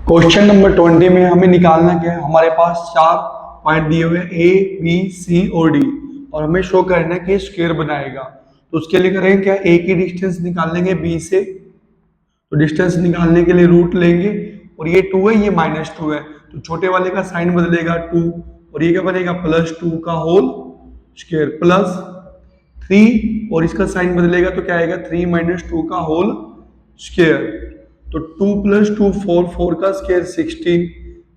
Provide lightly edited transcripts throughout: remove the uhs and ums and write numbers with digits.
Question number 20 में हमें निकालना क्या है। हमारे पास चार पॉइंट दिए हुए हैं ए बी सी और डी, और हमें शो करना है कि स्क्वायर बनाएगा। तो उसके लिए करेंगे क्या, ए की डिस्टेंस निकाल लेंगे बी से। तो डिस्टेंस निकालने के लिए रूट लेंगे, और ये 2 है, ये -2 है, तो छोटे वाले का साइन बदलेगा 2, और ये क्या बनेगा +2 का होल स्क्वायर प्लस 3, और इसका साइन बदलेगा तो क्या आएगा 3 - 2 का होल स्क्वायर। तो 2 + 2 4, 4 का स्क्वायर 16,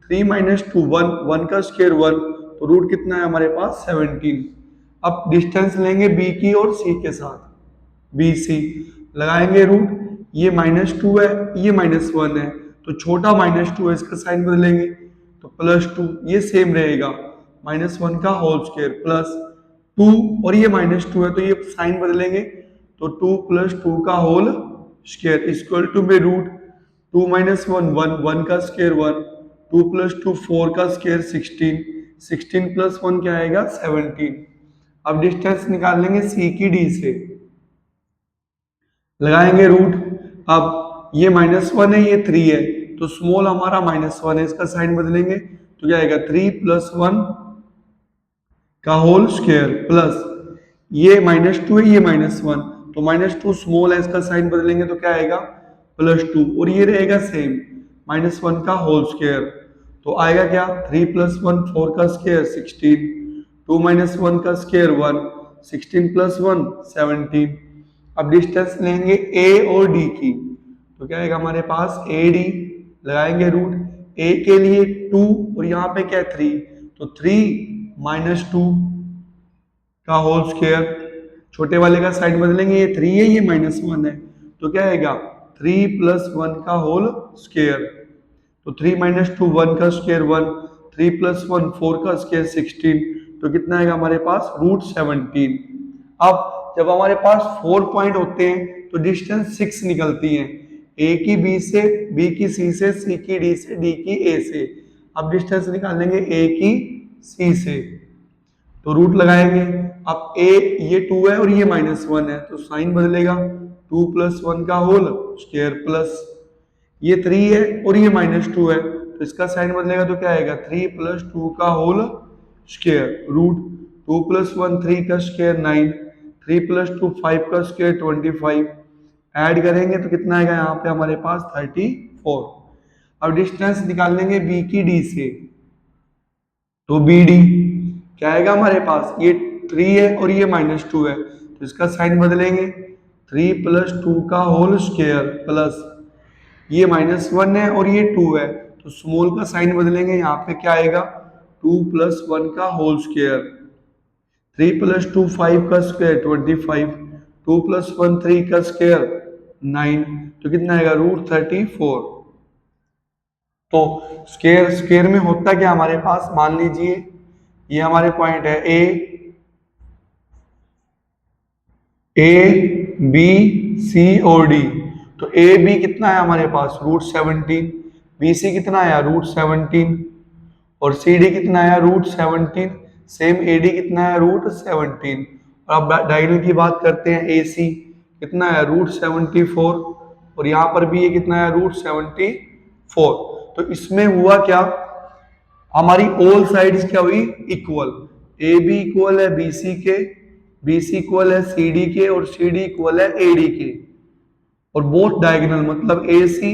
3 - 2 1, 1 का स्क्वायर 1, तो रूट कितना है हमारे पास 17। अब डिस्टेंस लेंगे बी की और सी के साथ, बी सी लगाएंगे रूट, ये -2 है, ये -1 है, तो छोटा -2 है, इसका साइन बदलेंगे तो +2, ये सेम रहेगा, -1 का होल स्क्वायर प्लस 2, और ये -2 है तो ये साइन बदलेंगे तो 2 + 2 का होल स्क्वायर इक्वल टू में रूट 2 - 1 1, 1 का स्क्वायर 1, 2 + 2 4 का स्क्वायर 16, 16 + 1 क्या आएगा 17। अब डिस्टेंस निकाल लेंगे सी की डी से, लगाएंगे रूट। अब ये -1 है, ये 3 है, तो स्मॉल हमारा -1 है, इसका साइन बदलेंगे तो क्या आएगा 3 + 1 का होल स्क्वायर प्लस ये -2 है, ये -1, तो -2 स्मॉल है, इसका साइन बदलेंगे तो क्या आएगा +2, और ये रहेगा सेम -1 का होल स्क्वायर, तो आएगा क्या 3 + 1 4 का स्क्वायर 16, 2 - 1 का स्क्वायर 1, 16 + 1 17। अब डिस्टेंस लेंगे ए और डी की, तो क्या आएगा हमारे पास ए डी, लगाएंगे रूट, ए के लिए 2 और यहाँ पे क्या है 3, तो 3 - 2 का होल स्क्वायर, छोटे वाले का साइड बदलेंगे, ये 3 है, ये -1 है, तो क्या आएगा 3 + 1 का होल स्क्वायर, तो 3 - 2 1 का स्क्वायर 1, 3 + 1 4 का स्क्वायर 16, तो कितना आएगा हमारे पास √17। अब जब हमारे पास 4 पॉइंट होते हैं तो डिस्टेंस 6 निकलती है, ए की बी से, बी की सी से, सी की डी से, डी की ए से। अब डिस्टेंस निकालेंगे ए की सी से, तो रूट लगाएंगे। अब ए ये 2 है और ये -1 है, तो साइन बदलेगा 2 + 1 का होल स्क्वायर प्लस ये 3 है और ये -2 है, तो इसका साइन बदलेगा तो क्या आएगा 3 + 2 का होल स्क्वायर रूट 2 + 1 3 का स्क्वायर 9, 3 + 2 5 का स्क्वायर 25, ऐड करेंगे तो कितना आएगा यहाँ पे हमारे पास 34। अब डिस्टेंस निकाल लेंगे बी की डी से, तो बी डी क्या आएगा हमारे पास, ये 3 है और ये -2 है, तो इसका साइन बदलेंगे 3 + 2 का होल स्क्वायर प्लस ये -1 है और ये 2 है, तो स्मॉल का साइन बदलेंगे, यहाँ पे क्या आएगा 2 + 1 का होल स्क्वायर, 3 + 2 5 का स्क्वायर 25, 2 + 1 3 का स्क्वायर 9, तो कितना आएगा √34। तो स्क्वायर स्क्वायर में होता क्या हमारे पास, मान लीजिए ये हमारे पॉइंट है ए बी सी और डी, तो ए बी कितना है हमारे पास √17, बी सी कितना आया √17, और सी डी कितना आया √17, सेम ए डी कितना है √17। और अब डायगोनल की बात करते हैं, ए सी कितना है √74, और यहाँ पर भी ये कितना है √74। तो इसमें हुआ क्या, हमारी ऑल साइड्स क्या हुई इक्वल, ए बी इक्वल है बी सी के, बी सी इक्वल है सी डी के, और सी डी इक्वल है ए डी के, और बोथ डायगोनल मतलब ए सी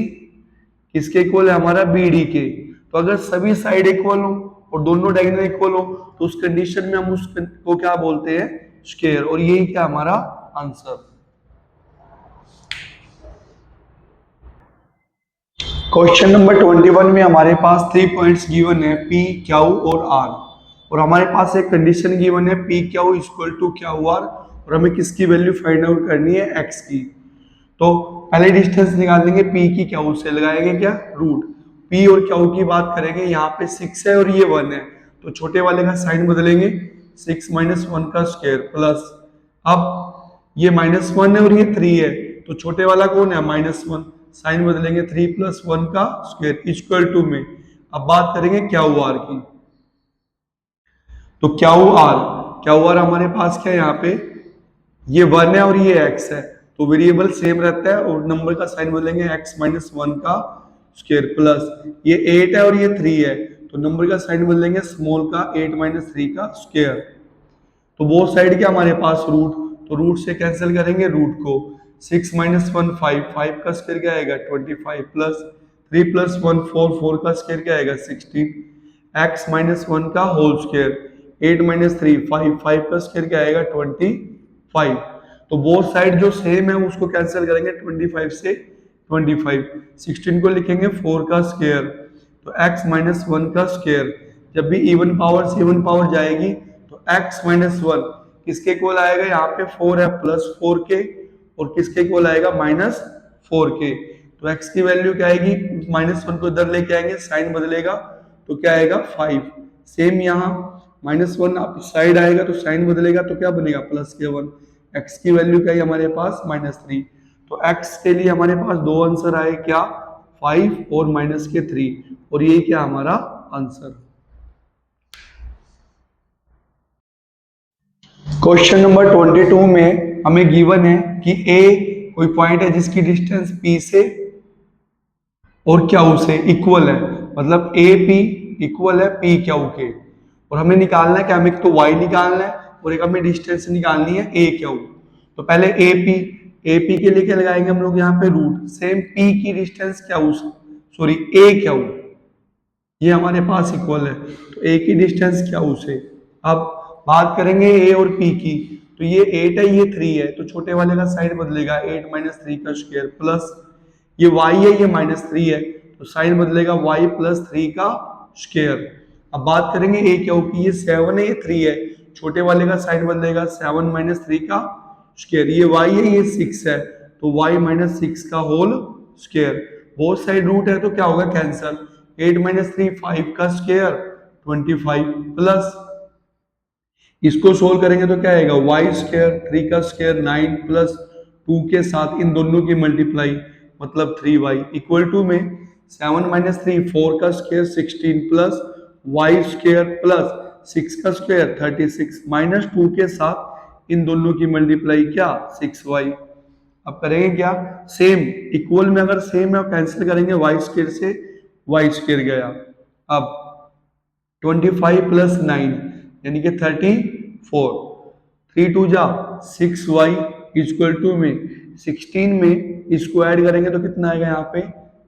किसके इक्वल है हमारा बी डी के। तो अगर सभी साइड इक्वल हो और दोनों डायगोनल इक्वल हो तो उस कंडीशन में हम उसको क्या बोलते हैं स्क्वायर, और यही क्या हमारा आंसर। क्वेश्चन नंबर 21 में हमारे पास 3 पॉइंट्स गिवन है P, Q और R, और हमारे पास एक कंडीशन गिवन है P Q = QR, और हमें किसकी वैल्यू फाइंड आउट करनी है X की। तो पहले डिस्टेंस निकालेंगे P की Q से, लगाएंगे क्या रूट, P और Q की बात करेंगे, यहाँ पे 6 है और ये 1 है, तो छोटे वाले का साइन बदलेंगे 6 - 1 का स्क्वायर प्लस, अब ये -1 है और ये 3 है, तो छोटे वाला कौन है -1, साइन बदलेंगे 3 + 1 का स्क्वायर इक्वल टू में। अब बात करेंगे क्यू आर की, तो क्यू आर हमारे पास क्या है, यहाँ पे ये 1 है और ये x है, तो वेरिएबल सेम रहता है और नंबर का साइन बदलेंगे x - 1 का स्क्वायर प्लस ये 8 है और ये 3 है, तो नंबर का साइन बदलेंगे स्मॉल का 8 माइनस 3 का स्क्वायर। तो वो साइड क्या हमारे पास रूट, तो रूट से कैंसिल करेंगे रूट को। 6 माइनस 1 5, 5 का स्क्वायर क्या आएगा 25 प्लस 3 प्लस 1 4, 4 का स्क्वायर क्या आएगा 16, एक्स माइनस 1 का होल स्क्वायर 8 माइनस 3 5, 5 का स्क्वायर क्या आएगा 25। तो वो साइड जो सेम है उसको कैंसिल करेंगे 25 से 25, 16 को लिखेंगे 4 का स्क्वायर, तो x माइनस 1 का स्क्वायर। जब भी इवन पावर से इवन पावर जाएगी तो x माइनस 1 किसके इक्वल आएगा, यहाँ पे 4 है प्लस 4 के, और किसके इक्वल आएगा माइनस 4 के। तो x की वैल्यू क्या आएगी, माइनस 1 को इधर लेके आएंगे साइन बदलेगा तो क्या आएगा 5। सेम यहाँ माइनस 1 आप साइड आएगा तो साइन बदलेगा तो क्या बनेगा प्लस के 1। x की वैल्यू क्या है हमारे पास -3। तो x के लिए हमारे पास दो आंसर आए, क्या 5 और माइनस के 3, और ये क्या हमारा आंसर। क्वेश्चन नंबर 22 में हमें गिवन है कि a कोई पॉइंट है जिसकी डिस्टेंस p से और क्यू से इक्वल है, मतलब ए पी इक्वल है पी क्यू के, और हमें निकालना है कि हमें एक तो y निकालना है और एक हमें डिस्टेंस निकालनी है ए क्यू। तो पहले ए पी के लिए क्या लगाएंगे हम लोग यहाँ पे रूट, सेम p की डिस्टेंस क्यू सॉरी ए क्यू, ये हमारे पास इक्वल है, तो ए की डिस्टेंस क्यू से। अब बात करेंगे ए और पी की, तो ये 8 है ये 3 है, तो छोटे वाले का साइन बदलेगा 8 माइनस 3 का स्क्वायर प्लस ये y है ये -3 है, तो साइन बदलेगा y प्लस 3 का स्क्वायर। अब बात करेंगे ए क्यू की, ये 7 है ये 3 है, छोटे वाले का साइन बदलेगा 7 माइनस 3 का स्क्वायर, ये y है ये 6 है, तो y माइनस 6 का whole square. Both side root है तो क्या होगा कैंसल, 8 माइनस 3 5 का स्क्वायर 25 प्लस इसको सोल्व करेंगे तो क्या आएगा y स्क्वायर 3 का स्क्वायर 9 प्लस 2 के साथ इन दोनों की मल्टीप्लाई मतलब 3y इक्वल टू में 7 माइनस 3 4 का square 16 plus y square plus 6 का स्क्वायर 36 माइनस 2 के साथ इन दोनों की मल्टीप्लाई क्या 6y। अब करेंगे क्या, सेम इक्वल में अगर सेम है कैंसिल करेंगे y स्क्वायर से y स्क्वायर गया। अब 25 प्लस 9 यानी कि 34, 3 2 जा 6y इक्वल टू में 16 में इसको ऐड करेंगे तो कितना आएगा यहाँ पे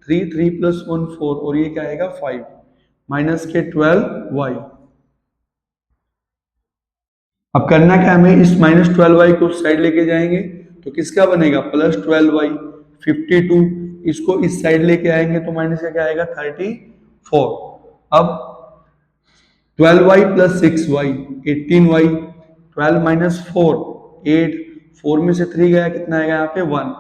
3 3 प्लस 1 4, और ये क्या आएगा 5 माइनस के 12y। अब करना क्या हमें, इस -12y को उस साइड लेके जाएंगे तो किसका बनेगा +12y 52, इसको इस साइड लेके आएंगे तो माइनस का क्या आएगा 34। अब 12y plus 6y 18y, 12 minus 4 8, 4 में से 3 गया कितना आएगा यहाँ पे 1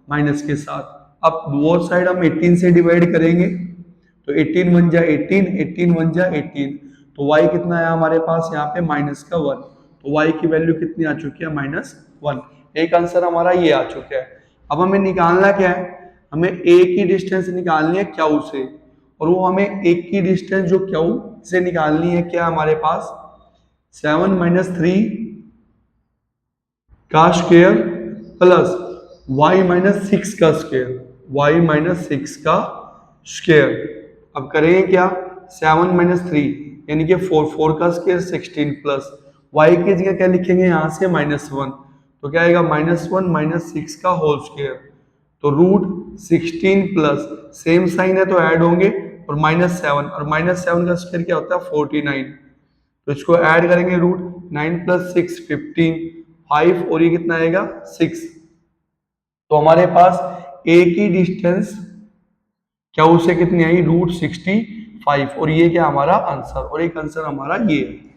माइनस के साथ। अब वो साइड हम 18 से डिवाइड करेंगे तो 18 1 जा 18, 18 1 जा 18, तो y कितना है हमारे पास यहाँ पे माइनस का 1, तो y की वैल्यू कितनी आ चुकी है -1। एक आंसर हमारा ये आ चुका है। अब हमें निकालना क्या है, हमें a की डिस्टेंस निकालनी है q से, और वो हमें एक की डिस्टेंस जो q से निकालनी है क्या हमारे पास 7 माइनस 3 का स्क्वायर प्लस y माइनस 6 का स्क्वायर, y माइनस 6 का स्क्वायर। अब करेंगे क्या 7 माइनस 3 यानी कि 4 4 का स्क्वायर 16 प्लस y की जगह क्या लिखेंगे यहाँ से -1, तो क्या आएगा -1 माइनस 6 का होल स्क्वायर, तो रूट 16 प्लस सेम साइन है तो ऐड होंगे और -7, और -7 का स्क्वायर क्या होता है 49, तो इसको ऐड करेंगे रूट 9 प्लस 6 15 5, और ये कितना आएगा 6। तो हमारे पास a की डिस्टेंस क्या उससे कितनी आई √65, और ये क्या हमारा आंसर, और एक आंसर हमारा ये है।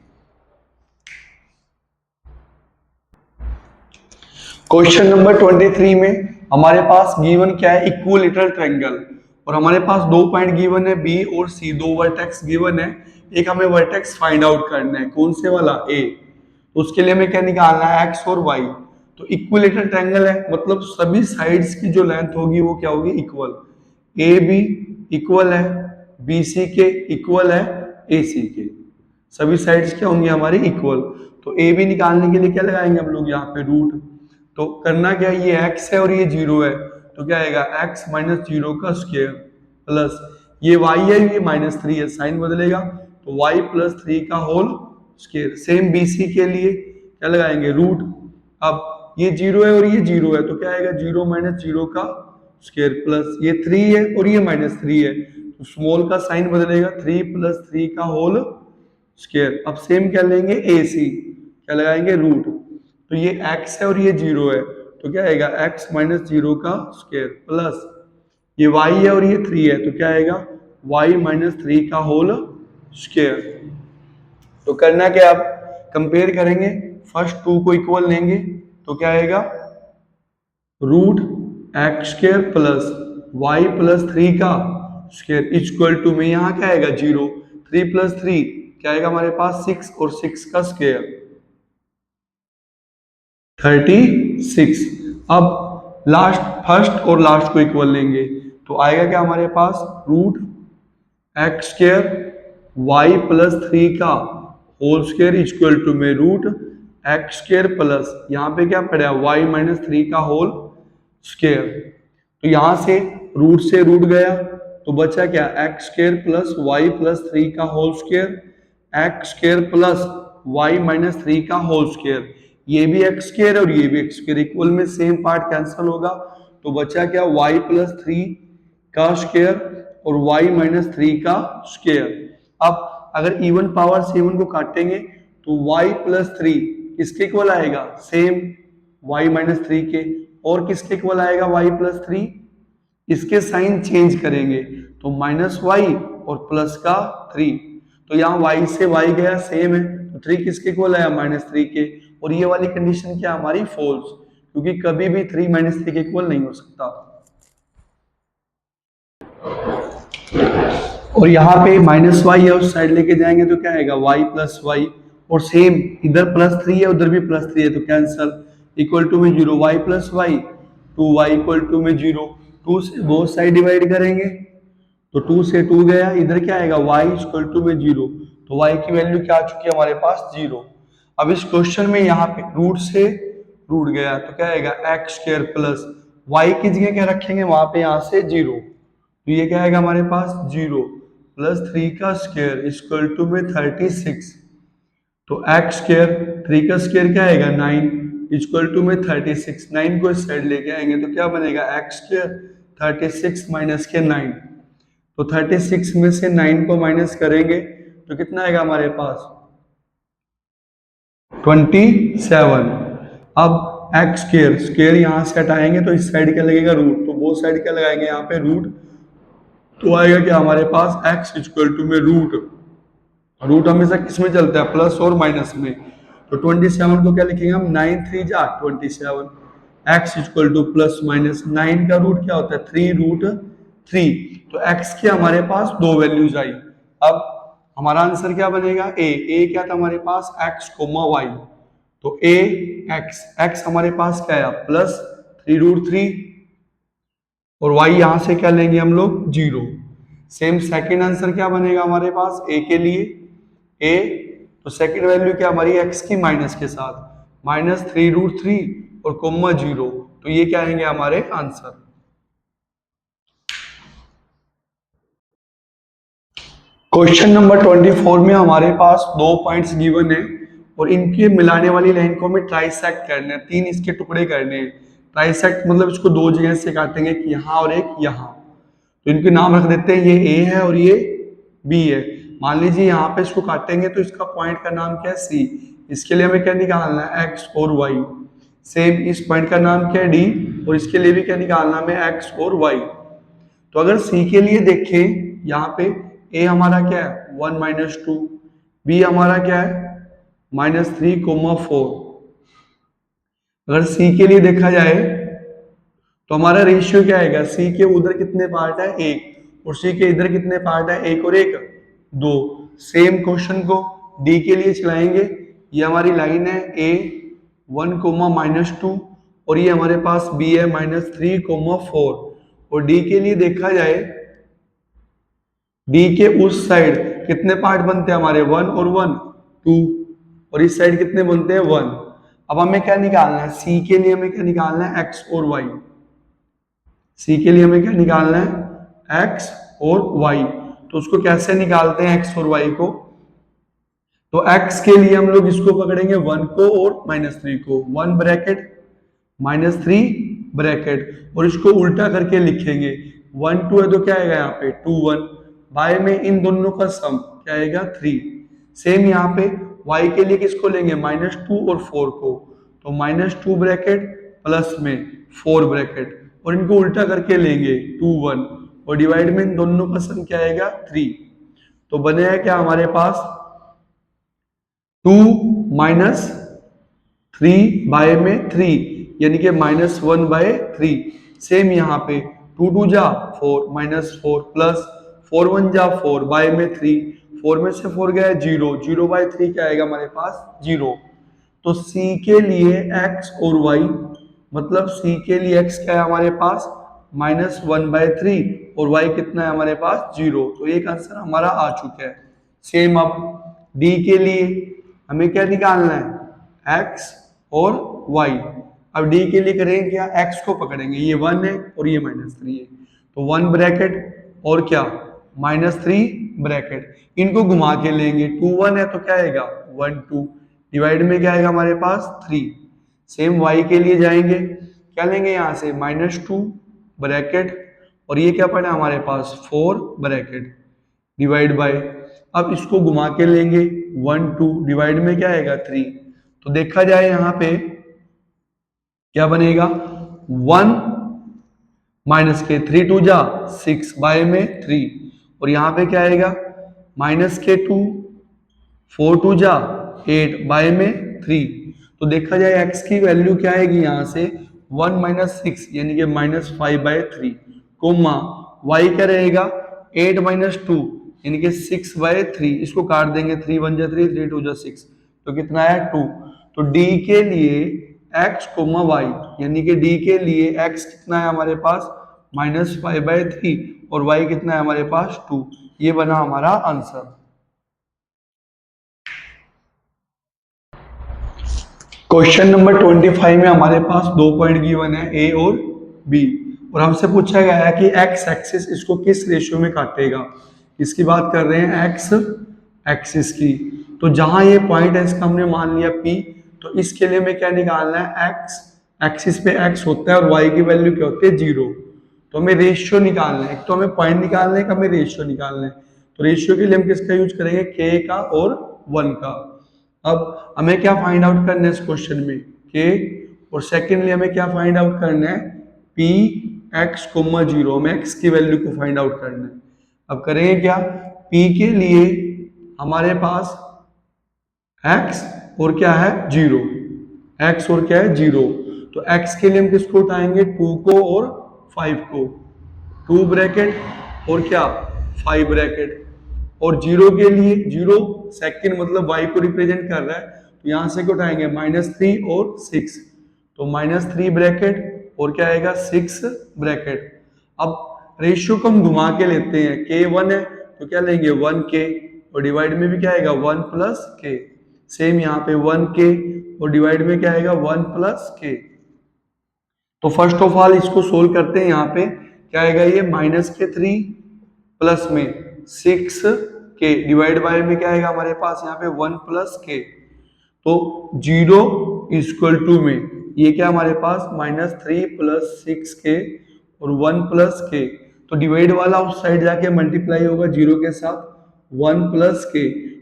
क्वेश्चन नंबर 23 में हमारे पास गिवन क्या है इक्विलेटरल ट्रायंगल, और हमारे पास दो पॉइंट गिवन है बी और सी, दो वर्टेक्स गिवन है, एक हमें वर्टेक्स फाइंड आउट करना है कौन से वाला ए, तो उसके लिए हमें क्या निकालना है एक्स और वाई। तो इक्विलेटरल ट्रायंगल है मतलब सभी साइड्स की जो लेंथ होगी वो क्या होगी इक्वल, ए बी इक्वल है बी सी के इक्वल है ए सी के, सभी साइड्स क्या होंगी हमारी इक्वल। तो ए बी निकालने के लिए क्या लगाएंगे हम लोग यहाँ पे रूट, तो करना क्या ये x है और ये 0 है, तो क्या आएगा x माइनस 0 का स्क्वायर प्लस ये y है, ये -3 है, साइन बदलेगा तो y प्लस 3 का होल स्क्वायर। सेम BC के लिए क्या लगाएंगे, रूट। अब ये 0 है और ये 0 है तो क्या आएगा, 0 माइनस 0 का स्क्वायर, प्लस ये 3 है और ये -3 है तो स्मॉल का साइन बदलेगा, 3 प्लस 3 का होल स्क्वायर। अब सेम क्या लेंगे, AC, क्या लगाएंगे, रूट। तो ये x है और ये 0 है तो क्या आएगा, x माइनस 0 का स्क्वायर, प्लस ये y है और ये 3 है तो क्या आएगा, y माइनस 3 का होल स्क्वायर। तो करना क्या, आप कंपेयर करेंगे, फर्स्ट टू को इक्वल लेंगे तो क्या आएगा, root x square plus y plus 3 का स्क्वायर इक्वल टू में यहाँ क्या आएगा, 0, 3 प्लस 3 क्या आएगा हमारे पास, 6 और 6 का स्क्वायर 36। अब लास्ट, फर्स्ट और लास्ट को इक्वल लेंगे तो आएगा क्या हमारे पास, root x square y plus 3 का होल स्क्वायर इक्वल टू में रूट एक्स स्क्वायर प्लस यहाँ पे क्या पड़ा, वाई माइनस 3 का होल स्क्वायर। तो यहां से रूट गया तो बचा क्या, x square plus y plus 3 का whole square, x square plus y minus 3 का होल स्क्वायर। ये भी एक्स स्क्वायर और ये भी एक्स स्क्वायर इक्वल में सेम पार्ट कैंसिल होगा तो बचा क्या, वाई प्लस 3 का स्क्वायर और y माइनस 3 का स्क्वायर। अब अगर इवन पावर से इवन को काटेंगे तो y प्लस 3 किसके इक्वल आएगा, सेम y माइनस 3 के, और किसके इक्वल आएगा y प्लस 3, इसके साइन चेंज करेंगे तो माइनस y और प्लस का 3। तो यहाँ y से y गया, सेम है तो 3 किसके इक्वल आया, -3 के। और ये वाली कंडीशन क्या हमारी, फॉल्स, क्योंकि कभी भी 3 - 3 के इक्वल नहीं हो सकता। और यहाँ पे -y है, उस साइड लेके जाएंगे तो क्या आएगा, y प्लस वाई, और सेम इधर +3 है उधर भी +3 है तो कैंसल, इक्वल टू में 0, y plus y, 2y equal to में 0, 2 से बोथ साइड डिवाइड करेंगे तो 2 से 2 गया, इधर क्या आएगा, y इक्वल टू में 0, तो y की वैल्यू क्या आ चुकी है हमारे पास, 0। अब इस क्वेश्चन में यहाँ पे रूट से रूट गया तो क्या आएगा, एक्स स्क्वायर प्लस y की जगह क्या रखेंगे, वहां पे यहाँ से 0 तो ये क्या आएगा हमारे पास, 0 प्लस 3 का स्क्वायर इक्वल टू में 36। तो एक्स स्क्वायर 3 का स्क्वायर क्या आएगा, 9 इक्वल टू में 36। 9 को इस साइड लेके आएंगे तो क्या बनेगा, एक्स स्क्वायर 36 माइनस के 9, तो 36 में से 9 को माइनस करेंगे तो कितना आएगा हमारे पास, 27। अब एक्स स्क्वायर स्क्वायर यहां से हटाएंगे तो इस साइड क्या लगेगा, रूट, तो वो साइड क्या लगाएंगे यहाँ पे, रूट, तो आएगा क्या हमारे पास, x इक्वल टू में रूट, रूट हमेशा किस में चलता है, प्लस और माइनस में। तो 27 को क्या लिखेंगे हम, 9 3 जा 27, x equal two plus minus 9 का रूट क्या होता है, 3√3। तो x के हमारे पास दो वैल्यूज आई। अब हमारा आंसर क्या बनेगा, a क्या था हमारे पास, x, y, तो a x हमारे पास क्या आया, प्लस 3√3, और y यहां से क्या लेंगे हम लोग, 0। सेम सेकंड आंसर क्या बनेगा हमारे पास, a के लिए, a, तो सेकंड वैल्यू क्या हमारी, x की माइनस के साथ, -3√3 और कोमा 0, तो ये क्या आएंगे हमारे आंसर। क्वेश्चन नंबर 24 में हमारे पास दो पॉइंट्स गिवन है और इनके मिलाने वाली लाइन को हमें ट्राइसेक्ट करना है, 3 इसके टुकड़े करने हैं। ट्राइसेक्ट मतलब इसको दो जगह से काटेंगे, एक यहाँ और एक यहाँ। तो इनके नाम रख देते हैं, ये A है और ये B है। मान लीजिए यहाँ पे इसको काटेंगे तो इसका पॉइंट का नाम क्या है, C। इसके लिए हमें क्या निकालना है, X और Y। सेम इस पॉइंट का नाम क्या है, D, और इसके लिए भी क्या निकालना है, X और Y। तो अगर C के लिए देखें, यहाँ पे A हमारा क्या है, 1 - 2, B हमारा क्या है, -3, 4। अगर C के लिए देखा जाए तो हमारा रेशियो क्या आएगा, C के उधर कितने पार्ट है, 1, और C के इधर कितने पार्ट है, 1 और 1, 2। सेम क्वेश्चन को D के लिए चलाएंगे, ये हमारी लाइन है A 1, -2, और ये हमारे पास B है -3, 4। और D के लिए देखा जाए, D के उस साइड कितने पार्ट बनते हैं हमारे, 1 और 1, 2, और इस साइड कितने बनते हैं, 1। अब हमें क्या निकालना है, C के लिए हमें क्या निकालना है, X और Y। C के लिए हमें क्या निकालना है, X और y। तो उसको कैसे निकालते हैं x और y को? तो x के लिए हम लोग इसको पकड़ेंगे 1 को और -3 को, 1 ब्रैकेट -3 ब्रैकेट, और इसको उल्टा करके लिखेंगे 1 2 है तो क्या आएगा यहाँ पे 2 1, बाय में इन दोनों का सम क्या आएगा 3। सेम यहाँ पे y के लिए किसको लेंगे -2 और 4 को, तो -2 ब्रैकेट प्लस में 4 ब्रैकेट, और इनको उल्टा करके लेंगे 2 1, और डिवाइड में इन दोनों का सम क्या आएगा 3। तो बनेगा क्या हमारे पास 2 -3 बाय में 3, यानी कि -1/3। सेम यहाँ पे 2 2 जा 4 -4 प्लस 4 1 जा 4 बाय में 3, 4 में से 4 गया 0, 0/3 क्या आएगा हमारे पास 0। तो C के लिए x और y, मतलब C के लिए x क्या है हमारे पास -1/3 और y कितना है हमारे पास 0। तो एक आंसर हमारा आ चुका है। सेम अब D के लिए हमें क्या निकालना है x और y। अब D के लिए करेंगे क्या, x को पकड़ेंगे, ये 1 है और ये -3 है, तो 1 ब्रैकेट और क्या -3 ब्रैकेट, इनको घुमा के लेंगे 2 1 है तो क्या आएगा 1 2, डिवाइड में क्या आएगा हमारे पास 3। सेम y के लिए जाएंगे, क्या लेंगे यहाँ से -2 ब्रैकेट, और ये क्या पड़ा हमारे पास 4 ब्रैकेट, डिवाइड बाय, अब इसको घुमा के लेंगे 1 2, डिवाइड में क्या आएगा 3। तो देखा जाए यहाँ पे क्या बनेगा 1 माइनस के 3 2 जा 6 बाय में 3, और यहाँ पे क्या आएगा -2 4 2 जा 8 बाय में 3। तो देखा जाए x की वैल्यू क्या आएगी यहाँ से 1 - 6 यानी कि -5/3, कोमा y क्या रहेगा 8 - 2 यानी कि 6/3, इसको काट देंगे 3 1 जा 3 3 2 जा 6, तो कितना है 2। तो d के लिए x, y यानी कि d के लिए x कितना है हमारे पास -5/3 और y कितना है हमारे पास 2। ये बना हमारा आंसर। क्वेश्चन नंबर 25 में हमारे पास 2 पॉइंट गिवन है A और B, और हमसे पूछा गया है कि x एक्सिस इसको किस रेशियो में काटेगा। इसकी बात कर रहे हैं x एक्सिस की। तो जहां ये पॉइंट है इसका हमने मान लिया P, तो इसके लिए हमें क्या निकालना है x एक्सिस पे x होता है और y की वैल्यू क्या होती है 0। तो हमें रेशियो निकालना है, एक तो हमें पॉइंट निकालना है, हमें रेशियो निकालना है। तो रेशियो के लिए हम किसका यूज करेंगे k का और 1 का। अब हमें क्या फाइंड आउट करना है इस क्वेश्चन में k, और सेकेंडली हमें क्या फाइंड आउट करना है p x, 0, हमें x की वैल्यू को फाइंड आउट करना है। अब करेंगे क्या, p के लिए हमारे पास x और क्या है 0, x और क्या है 0, तो x के लिए हम किसको उठाएंगे 2 को और 5 को, 2 ब्रैकेट और क्या 5 ब्रैकेट, और 0 के लिए 0 सेकंड मतलब y को रिप्रेजेंट कर रहा है, तो यहां से क्या उठाएंगे -3 और 6, तो -3 ब्रैकेट और क्या आएगा 6 ब्रैकेट। अब रेशियो को हम घुमा के लेते हैं, k 1 है तो क्या लेंगे 1k, और डिवाइड में भी क्या आएगा 1 + k। सेम यहाँ पे 1k और डिवाइड में क्या आएगा 1 + k। तो फर्स्ट ऑफ ऑल इसको सोल्व करते हैं, यहाँ पे क्या आएगा ये -3 प्लस में 6k, डिवाइड बाय में क्या आएगा हमारे पास यहाँ पे 1 + k। तो 0 = में ये क्या हमारे पास -3 + 6k और 1 + k, तो डिवाइड वाला उस साइड जाके मल्टीप्लाई होगा 0 के साथ 1 + k,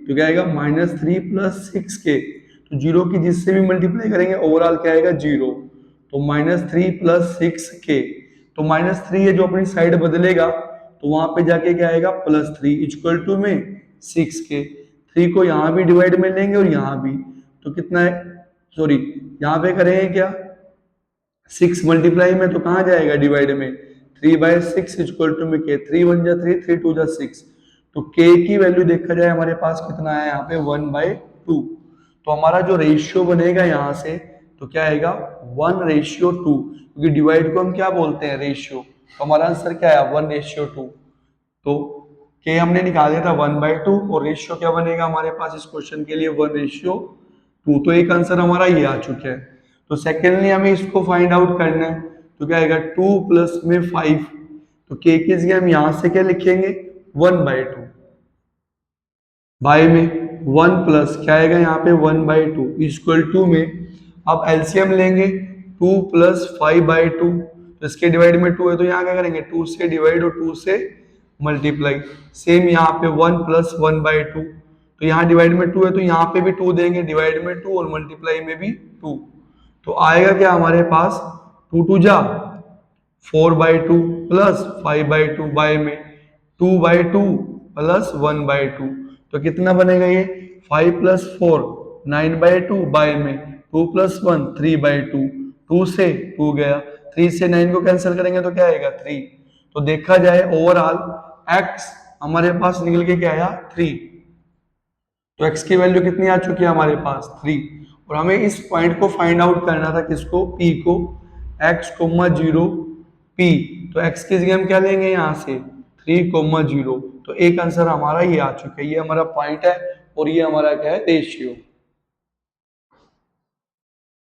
तो क्या आएगा -3 + 6k, तो 0 की जिससे भी मल्टीप्लाई करेंगे ओवरऑल क्या आएगा 0, तो -3 + 6k, तो -3 है जो अपनी साइड बदलेगा तो वहां पे जाके क्या आएगा +3 = में 6k, 3 को यहाँ भी डिवाइड में लेंगे और यहाँ भी, तो कितना है सॉरी यहाँ पे करेंगे क्या 6 मल्टीप्लाई में तो कहाँ जाएगा डिवाइड में 3/6 = में k, 3 1 जा 3 3 2 जा 6, तो k की वैल्यू देखा जाए हमारे पास कितना है यहाँ पे 1/2। तो हमारा जो रेशियो बनेगा यहाँ से तो क्या आएगा 1/2, क्योंकि डिवाइड को हम क्या बोलते हैं रेशियो, तो हमारा आंसर क्या है 1/2। तो k हमने निकाल दिया था 1/2 और रेशियो क्या बनेगा हमारे पास इस क्वेश्चन के लिए 1/2, तो एक आंसर हमारा ये आ चुका है। तो सेकेंडली हमें इसको फाइंड आउट करना है, तो क्या आएगा 2 + में 5, तो k की जगह हम यहां से क्या लिखेंगे 1/2 बाय में 1 प्लस क्या आएगा यहाँ पे 1/2 इक्वल टू में अब एलसीएम लेंगे 2 प्लस 5/2 तो इसके डिवाइड में 2 है तो यहाँ क्या करेंगे 2 से डिवाइड और 2 से मल्टीप्लाई सेम यहाँ पे 1 प्लस 1/2 तो यहाँ डिवाइड में 2 है तो यहाँ पे भी 2 देंगे डिवाइड में 2 और मल्टीप्लाई में भी 2 तो आएगा क्या हमारे पास 2 2 जा 4/2 प्लस 5/2 बाय में 2/2 प्लस 1/2 तो कितना बनेगा ये 5 प्लस 4 9/2 बाय में 2 प्लस 1 3/2 2 से 2 गया 3 से 9 को कैंसिल करेंगे तो क्या आएगा 3 तो देखा जाए ओवरऑल x हमारे पास निकल के क्या आया 3 तो x की वैल्यू कितनी आ चुकी है हमारे पास 3 और हमें इस पॉइंट को फाइंड आउट करना था किसको p को x, 0 p तो x की जगह हम क्या लेंगे यहाँ से 3, 0 तो एक आंसर हमारा ये आ चुका है ये हमारा पॉइंट है और ये हमारा क्या है रेशियो।